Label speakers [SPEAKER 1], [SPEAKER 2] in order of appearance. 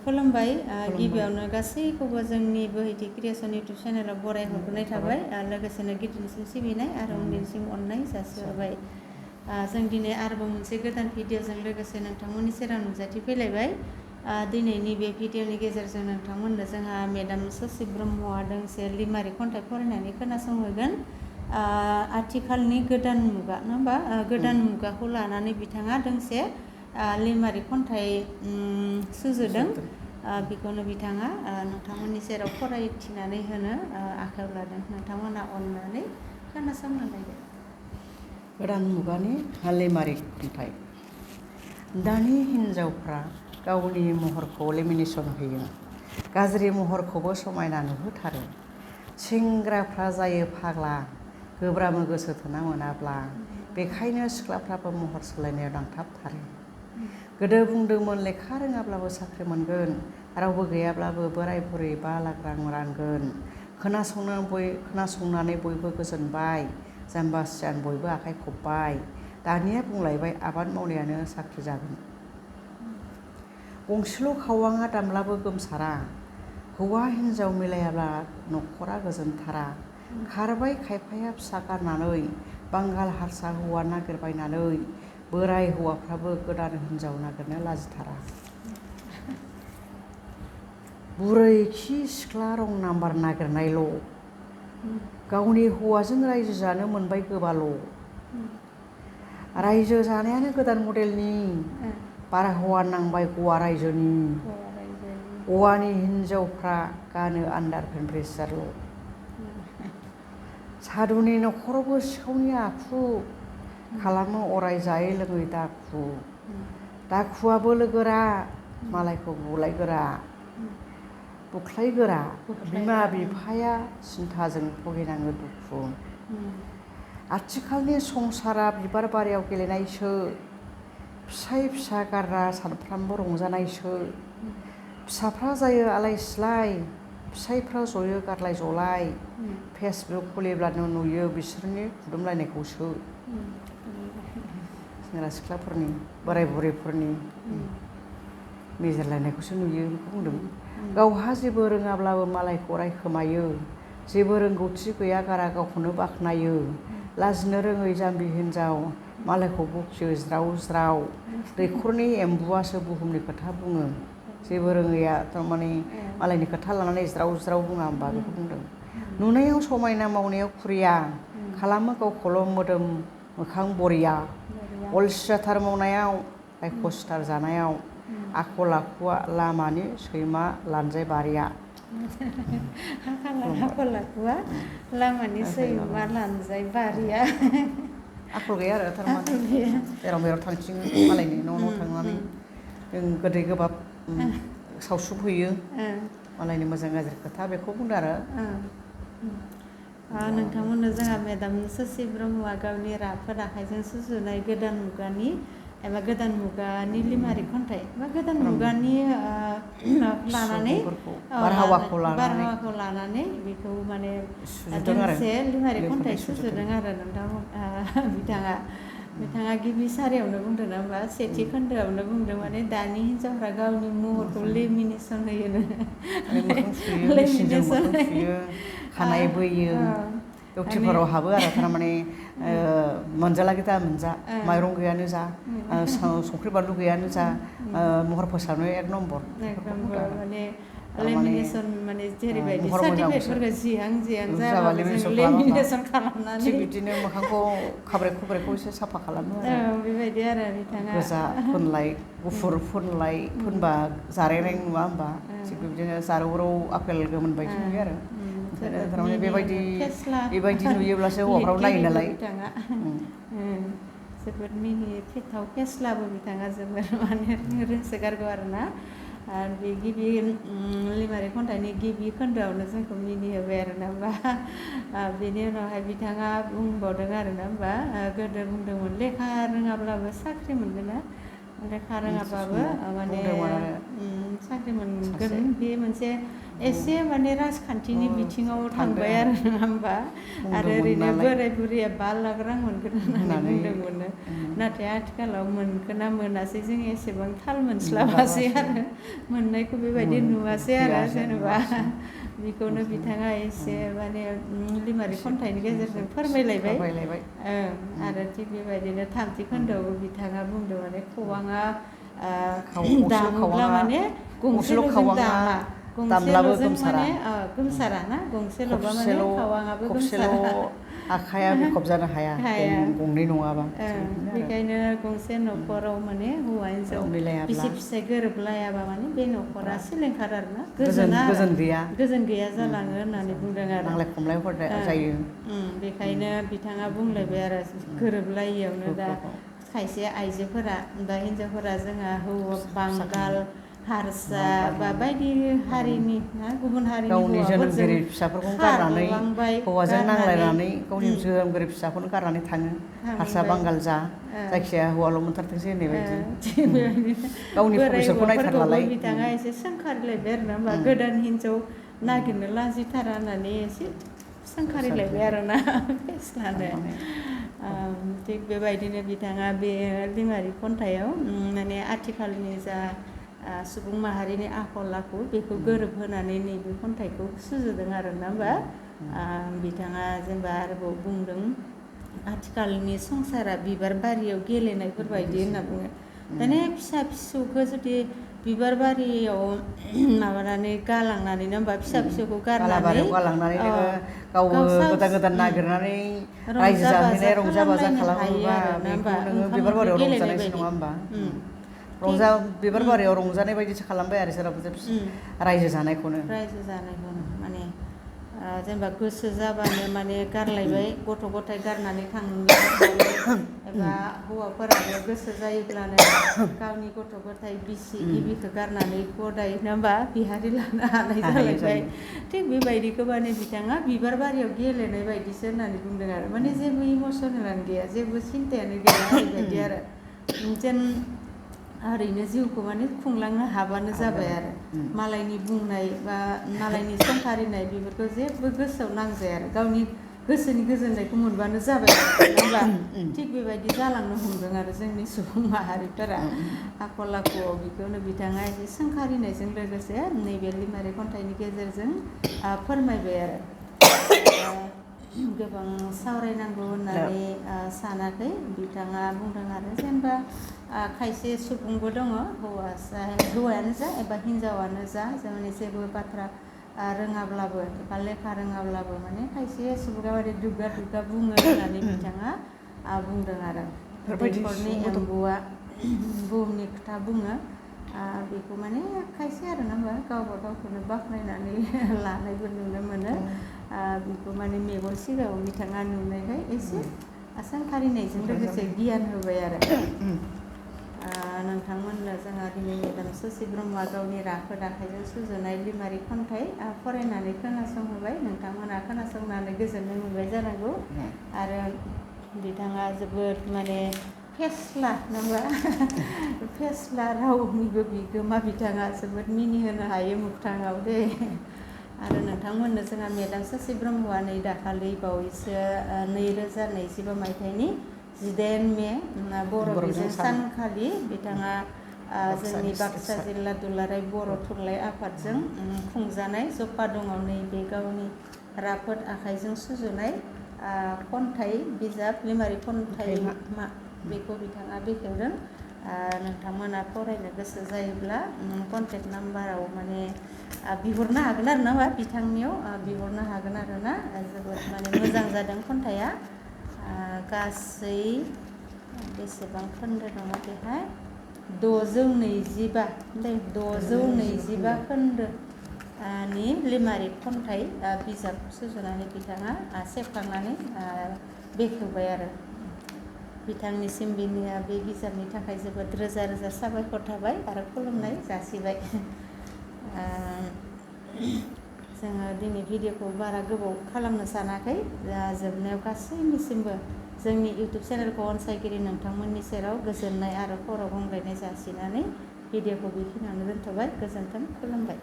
[SPEAKER 1] खुलुमबाय गिबियावनो गासैखौबो जोंनि बोहैथि क्रिएसन इउटुब चेनेलाव बरायहरग्रोनाय थाबाय लोगोसेनो गिदिरनिसिम सिबिनाय आरो उन्दैनिसिम अननाय जासिहरबाय जों दिनै आरोबाव मोनसे गोदान भिडिअजों लोगोसे नोंथांमोननि सेराव नुजाथिफैलायबाय दिनैनि बे भिडिअनि गेजेरजों नोंथांमोननो जोंहा मेडाम ससि ब्रह्मआ दोंसे लिमारिक खन्थाइ फरायनानै खोनासंहोगोन आथिखालनि गोदान मुगा नङा होमबा गोदान मुगाखौ लानानै बिथाङा दोंसे लिमारिक खन्थाइ सुजुदों बेखौनो बिथाङा नोंथांमोननि सेराव फरायथिनानै होनो आखायाव लादों नोंथांमोना अननानै खोनासंनो नायदो
[SPEAKER 2] गोदान मुगानि लिमारिक खन्थाइ दानि हिन्जावफ्रा गावनि महरखौ लेमिनेसन होयो गाज्रि महरखौबो समायना नुहोथारो सेंग्राफ्रा जायो फाग्ला गोब्राब गोसो थोना मोनाब्ला बेखायनो सिख्लाफ्राबो महर सोलायनायाव नांथाबथारो गोदो बुंदोंमोन लेखा रोङाब्लाबो साख्रि मोनगोन रावबो गैयाब्लाबो बोराय बुरै 5 लाख रां रानगोन खोनासंनानै बयबो गोजोनबाय जाम्बा सियान बयबो आखाइ खब्बाय दानिया बुंलायबाय आबाद मावनायानो साख्रि जागोन गंसेल' खावाङा दामलाबो गोमसारा हौवा हिन्जाव मिलायाब्ला न'खरा गोजोनथारा खारबाय खायफाया फिसा गारनानै बांगाल हारसा हौवा नागिरबायनानै बोराय हौवाफ्राबो गोदान हिन्जाव नागिरनो लाजिथारा बुरै खि सिख्ला रं नाम्बार नागिरनायल' गावनि हौवाजों रायजो जानो मोनबाय गोबाल' रायजो जानायानो गोदान मडेलनि बारहावा नांबाय गवा रायजोनि गवानि हिन्जावफ्रा गानो आन्दार पेन्ट्रेसारल' सादुनि न'खरावबो सिखावनि आखु खालामो अराय जायै लोङै दाखुआबो लोगोरा मालायखौ बुख्लायगोरा बिमा बिफाया सिन्थाजों भुगिनाङो दुखु आथिखालनि संसारा बिबार बारियाव गेलेनायसो फिसाय फिसा गारना सानफ्रामबो रंजानायसो फिसाफ्रा जायो आलाय सिलाय फिसायफ्रा जयो गारलाय जलाय फेसबुक खुलिब्लानो नुयो बिसोरनि खुदुमलायनायखौसो सेंग्रा सिख्लाफोरनि बोराय बुरैफोरनि मेजेरलायनायखौसो नुयो बेखौ बुंदों गावहा जेबो रोङाब्लाबो मालायखौ रायखोमायो जेबो रोंगौथि गैया गारा गावखौनो बाख्नायो लाजिनो रोङै जाम्बि हिन्जाव मालायखौ बखियो ज्राव ज्राव दैखरनि एम्बुआसो बुहुमनि खोथा बुङो जेबो रोङैया थारमाने मालायनि खोथा लानानै ज्राव ज्राव बुङा होमबा बेखौ बुंदों नुनायाव समायना मावनायाव खुरिया खालामो गावखौल' मोदोम मोखां बरिया अलसियाथार मावनायाव रायखसथार जानायाव आखल आखुआ लामानि सैमा लानजाय बारिया
[SPEAKER 1] आखल आखुआ लामानि सैमा लानजाय बारिया
[SPEAKER 2] आखल गैया आरो थारमाने जेराव मेराव थांथिङो मालायनि न' थांनानै गोदै गोबाब सावसुब हैयो मालायनि मोजां गाज्रि खोथा बेखौ बुंदों आरो
[SPEAKER 1] नोंथांमोननो जोंहा मेडाम ससि ब्रह्मआ गावनि राफोद आखाइजों सुजुनाय गोदान मुगानि एबा गोदान मुगानि लिमारिक खन्थाइ बा गोदान मुगानि लानानै बारहावाखौ लानानै बेखौ माने दोंसे लिमारिक खन्थाइ सुजुदों आरो नोंथां बिथाङा गिबि सारियावनो बुंदों ना होमबा सेथि खोन्दोआवनो बुंदों माने दानि हिन्जावफ्रा गावनि महरखौ लेमिनेसन होयोनो लेमिनेसन
[SPEAKER 2] खानाय बोयो इउटिउबफोराव हाबो आरो थारमाने मोनजाला दा मोनजा माइरं गैयानो जा संख्रि बानलु गैयानो जा महर फोसाबनो 1 नम्बर
[SPEAKER 1] माने लेमिनेसन माने जेरैबायदि सार्टिफिकेटफोरखौ जिहां जाबा लेमिनेसन खालामनानै
[SPEAKER 2] थिग बिदिनो मोखांखौ खाब्रे खुब्रेखौ एसे साफा खालामो आरो
[SPEAKER 1] बेबायदि आरो बिथाङा
[SPEAKER 2] गोजा फोनलाय गुफुर फोनलाय फोनबा जारेनाय नुवा होमबा थिग बिदिनो जारौ आपेल गोमोन बायदि नुयो आरो थारमाने बेबायदि नुयोब्लासो हौवाफ्राव नायो नालाय
[SPEAKER 1] जोबोद मिहि फेथाव फेस्लाबो बिथाङा जोबोद माने रोंसोगारगौ आरोना आरो बे गिबि लिमारिक खन्थाइनि गिबि खोन्दोआवनो जोंखौ मिनिहोबाय आरोना होमबा बेनि उनावहाय बिथाङा बुंबावदों आरोना होमबा गोदो बुंदोंमोन लेखा रोङाब्लाबो साख्रि मोनगोन ना लेखा रोङाबाबो माने साख्रि मोनगोन बे मोनसे एसे माने राजखान्थिनि बिथिङाव थांबाय आरो नङा होमबा आरो ओरैनो बोराय बुरैया 5 लाख रां मोनगोन होननानै बुंदोंमोन नाथाय आथिखालाव मोनगोन ना मोनासै जों एसेबां थाल मोनस्लाबासै आरो मोननायखौ बेबायदि नुवासै आरो जेनेबा बेखौनो बिथाङा एसे माने लिमारिक खन्थाइनि गेजेरजों फोरमायलायबाय आरो थिग बेबायदिनो थामथि खोन्दोआवबो बिथाङा बुंदों माने खबाङा दामोब्ला माने गंसेल'जों दामा गंसेल'जों माने गोमसारा ना गंसेल'बा माने खावाङाबो गोमसारा
[SPEAKER 2] आखाइया बिखब जानो हाया गंनै नङाबा
[SPEAKER 1] बेखायनो गंसे न'खराव माने हौवा हिन्जाव बिसि फिसाय गोरोबलायाबा माने बे न'खरा सिलिंखार आरोना गोजोन गैया जालाङो होननानै बुंदों आरो
[SPEAKER 2] नांलाय खमलायफोर जायो
[SPEAKER 1] बेखायनो बिथाङा बुंलायबाय आरो गोरोबलायियावनो दा खायसे आइजोफोरा बा हिन्जावफोरा जोंहा हौवा बांगाल हारसा बा बायदि हारिनि ना गुबुन हारिनि
[SPEAKER 2] गावनि जोनोमगिरि फिसाफोरखौ गारनानै हौवाजों नांलायनानै गावनि जोनोमगिरि फिसाखौनो गारनानै थाङो हारसा बांगाल जा जायखिजाया हौवाल' मोनथारथोंसै होननाय बायदि गावनि भबिसतखौ नायथारलालाय
[SPEAKER 1] बिथाङा एसे सोंखारिलायबाय आरो ना होमबा गोदान हिन्जाव नागिरनो लाजिथारा होननानै एसे सोंखारिलायबाय आरोना फेस्लानो थिग बेबायदिनो बिथाङा बे लिमारिक खन्थाइयाव माने आथिखालनि जा सुबुं माहारिनि आखल आखु बेखौ गोरोबहोनानै नैबे खन्थाइखौ सुजुदों आरो ना होमबा बिथाङा जेनेबा आरोबाव बुंदों आथिखालनि संसारा बिबार बारियाव गेलेनायफोर बायदि होनना बुङो दाने फिसा फिसौखौ जुदि बिबार बारियाव माबानानै गालांनानैनो होमबा फिसा फिसौखौ गारनानै
[SPEAKER 2] गावबो गोदान गोदान नागिरनानै रायजो जाहैनाय रंजा बाजा खालामोबा बेखौ नोङो बिबार बारियाव रंजानायसो नङा होमबा बिबार बारियाव रंजानाय बायदिसो खालामबाय आरो सोरबा रायजो जानायखौनो
[SPEAKER 1] माने जेनेबा गोसो जाबानो माने गारलायबाय गथ' गथाय गारनानै थांबाय एबा हौवाफोराबो गोसो जायोब्लानो गावनि गथ' गथाय बिसि गिबिखौ गारनानै गदाय नङा होमबा बिहारि लानो हानाय जालायबाय थिग बेबायदिखौ माने बिथाङा बिबार बारियाव गेलेनाय बायदिसो होननानै बुंदों आरो माने जेबो इमसनेलानो गैया जेबो सिन्थायानो गैया ओरैबायदि आरो जेन ओरैनो जिउखौ माने खुंलांनो हाबानो जाबाय आरो मालायनि बुंनाय बा मालायनि सोंखारिनाय बेफोरखौ जेबो गोसोआव नांजाया आरो गावनि गोसोनि गोजोननायखौ मोनबानो जाबाय होनबा थिग बेबायदि जालांनो हमदों आरो जोंनि सुबुं माहारिफोरा आखल आखुआव बेखौनो बिथाङा एसे सोंखारिनायजों लोगोसे नैबे लिमारिक खन्थाइनि गेजेरजों फोरमायबाय आरो गोबां सावरायनांगौ होननानै सानाखै बिथाङा बुंदों आरो जेनेबा खायसे सुबुंबो दङ हौवायानो जा एबा हिन्जावानो जा जोंनि जेबो बाथ्रा रोङाब्लाबो एबा लेखा रोङाब्लाबो माने खायसे सुबुङा माने दुगा दुगा बुङो होननानै बिथाङा बुंदों आरो दैखरनि एम्बुआ बुहुमनि खोथा बुङो बेखौ माने खायसे आरो ना गावबा गावखौनो बाख्नायनानै लानायबो नुनो मोनो बेखौ माने मेगन सिगाङाव बिथाङा नुनायखाय एसे सोंखारिनायजों लोगोसे गियान होबाय आरो नोंथांमोननो जोंहा दिनै मेदाम ससि ब्रह्मआ गावनि राफोद आखाइजों सुजुनाय लिमारिक खन्थाइ फरायनानै खोनासंहोबाय नोंथांमोना खोनासंनानै गोजोननाय मोनबाय जानांगौ आरो बिथाङा जोबोद माने फेस्ला नङा फेस्ला रावनिबो बिगोमा बिथाङा जोबोद मिनिहोनो हायो मोगथाङाव दे आरो नोंथांमोननो जोंहा मेदाम ससि ब्रह्मआ नै दाखालि बावैसो 2025 मायथाइनि 18 मे बर' बिजों सानखालि बिथाङा जोंनि बाक्सा जिल्ला दुलाराय बर' थुनलाइ आफादजों खुंजानाय जपादङाव नैबे गावनि राफोद आखाइजों सुजुनाय खन्थाइ बिजाब लिमारिक खन्थाइ बेखौ बिथाङा बेखेवदों नोंथांमोना फरायनो गोसो जायोब्ला कन्टेक्ट नाम्बाराव माने बिहरनो हागोन आरो ना बिथांनियाव बिहरनो हागोन आरो ना जोबोद माने मोजां जादों खन्थाइया गासै बेसेबां खोन्दो दङ बेहाय 625 खोन्दोनि लिमारिक खन्थाइ बिजाब सुजुनानै बिथाङा सेबखांनानै बेखेवबाय आरो बिथांनिसिम बिनिया बे बिजाबनि थाखाय जोबोद रोजा रोजा साबायखर थाबाय आरो खुलुमनाय जासिबाय जोङो दिनै भिडिअखौ बारा गोबाव खालामनो सानाखै जोबनायाव गासैनिसिमबो जोंनि इउटुब चेनेलखौ अनसायगिरि नोंथांमोननि सेराव गोजोननाय आरो खर' गंग्लायनाय जासिनानै भिडिअखौ बेखिनियावनो दोनथ'बाय गोजोन्थों खुलुमबाय